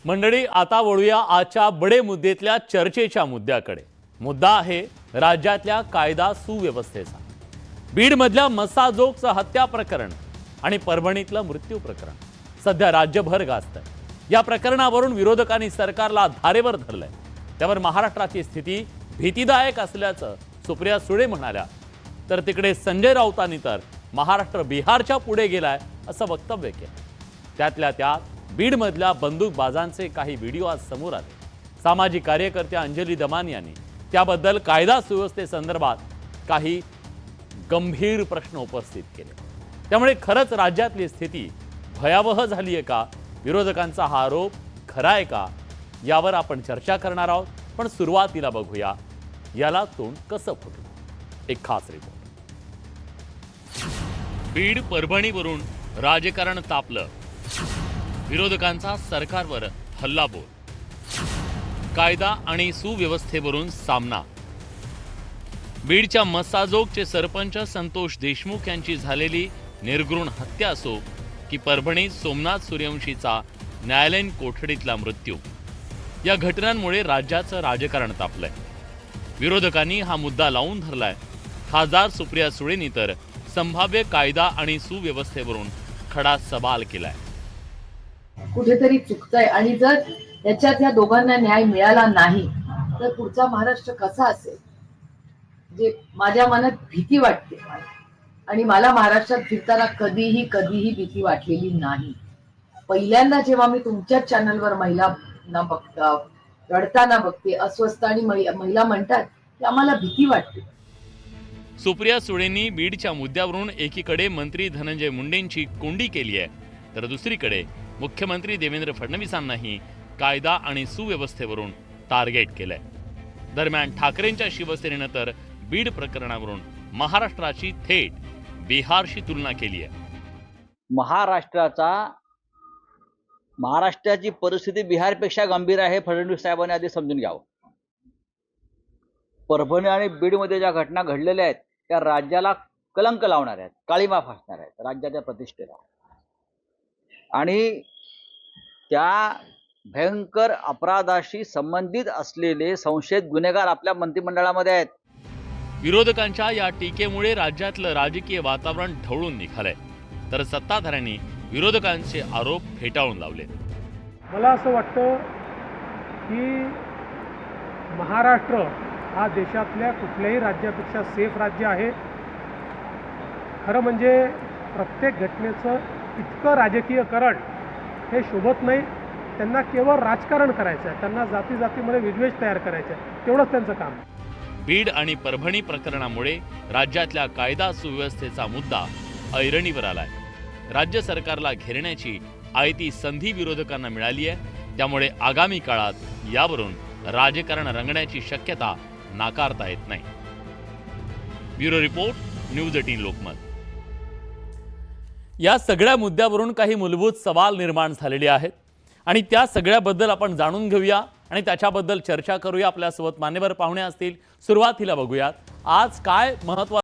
मंडळी, आता वळूया आजच्या बडे मुद्द्यातल्या चर्चेच्या मुद्द्याकडे। मुद्दा आहे राज्यातल्या कायदा सुव्यवस्थेचा। बीडमधल्या मसाजोगचं हत्या प्रकरण आणि परभणीतलं मृत्यू प्रकरण सध्या राज्यभर गाजतंय। या प्रकरणावरून विरोधकांनी सरकारला धारेवर धरलंय। त्यावर महाराष्ट्राची स्थिती भीतीदायक असल्याचं सुप्रिया सुळे म्हणाल्या, तर तिकडे संजय राऊतांनी तर महाराष्ट्र बिहारच्या पुढे गेलाय असं वक्तव्य केलं। त्यातल्या त्यात बीडमधल्या बंदूकबाजांचे काही व्हिडिओ आज समोर आले। सामाजिक कार्यकर्त्या अंजली दमान यांनी त्याबद्दल कायदा सुव्यवस्थेसंदर्भात काही गंभीर प्रश्न उपस्थित केले। त्यामुळे खरंच राज्यातली स्थिती भयावह झाली आहे का? विरोधकांचा हा आरोप खरा आहे का? यावर आपण चर्चा करणार आहोत। पण सुरुवातीला बघूया याला तोंड कसं फुटलं। एक खास रिपोर्ट। बीड परभणीवरून राजकारण तापलं। विरोधकांचा सरकारवर हल्लाबोल। कायदा आणि सुव्यवस्थेवरून सामना। बीडच्या मसाजोगचे सरपंच संतोष देशमुख यांची झालेली निर्घृण हत्या असो की परभणीत सोमनाथ सूर्यवंशीचा न्यायालयीन कोठडीतला मृत्यू, या घटनांमुळे राज्याचं राजकारण तापलंय। विरोधकांनी हा मुद्दा लावून धरलाय। खासदार सुप्रिया सुळेंनी तर संभाव्य कायदा आणि सुव्यवस्थेवरून खडा सवाल केलाय। कुठेतरी चुकतंय आणि जर याच्यात या दोघांना न्याय मिळाला नाही तर पुढचा महाराष्ट्र कसा असेल, जे माझ्या मनात भीती वाटते। आणि मला महाराष्ट्रात फिरताना कधीही भीती वाटलेली नाही। पहिल्यांदा जेव्हा मी तुमच्याच चॅनलवर महिलांना रडताना बघते, अस्वस्थ आणि महिला म्हणतात की आम्हाला भीती वाटते। सुप्रिया सुळेंनी बीडच्या मुद्द्यावरून एकीकडे मंत्री धनंजय मुंडेंची कोंडी केली आहे, तर दुसरीकडे मुख्यमंत्री देवेंद्र फडणवीसांनाही कायदा आणि सुव्यवस्थेवरून टार्गेट केलंय। दरम्यान ठाकरेंच्या शिवसेनेनं तर बीड प्रकरणावरून महाराष्ट्राची थेट बिहारशी तुलना केली आहे। महाराष्ट्राची परिस्थिती बिहारपेक्षा गंभीर आहे, फडणवीस साहेबांनी आधी समजून घ्यावं। परभणी आणि बीडमध्ये ज्या घटना घडलेल्या आहेत त्या राज्याला कलंक लावणार आहेत, काळीमा फासणार आहेत राज्याच्या प्रतिष्ठेला। आणि त्या भयंकर अपराधाशी संबंधित असलेले संशयित गुन्हेगार आपल्या मंत्रिमंडळामध्ये आहेत। विरोधकांच्या या टीकेमुळे राज्यातलं राजकीय वातावरण ढवळून निघालंय, तर सत्ताधाऱ्यांनी विरोधकांचे आरोप फेटाळून लावले। मला असं वाटतं की महाराष्ट्र हा देशातल्या कुठल्याही राज्यापेक्षा सेफ राज्य आहे। खरं म्हणजे प्रत्येक घटनेचं इतकं राजकीयकरण हे शोभत नाही। त्यांना केवळ राजकारण करायचं आहे, त्यांना जातीमध्ये विद्वेष तयार करायचा आहे, तेवढंच त्यांचं काम आहे। बीड आणि परभणी प्रकरणामुळे राज्यातल्या कायदा सुव्यवस्थेचा मुद्दा ऐरणीवर आलाय। राज्य सरकारला घेरण्याची आयती संधी विरोधकांना मिळाली आहे। त्यामुळे आगामी काळात यावरून राजकारण रंगण्याची शक्यता नाकारता येत नाही। Bureau report, news 18 Lokmat. या सगळ्या मुद्द्यावरून काही मूलभूत सवाल निर्माण झालेले आहेत आणि त्या सगळ्याबद्दल आपण जाणून घेऊया आणि त्याच्याबद्दल चर्चा करूया। आपल्यासोबत मान्यवर पाहुणे असतील। सुरुवातीला बघूयात आज काय महत्त्वाचं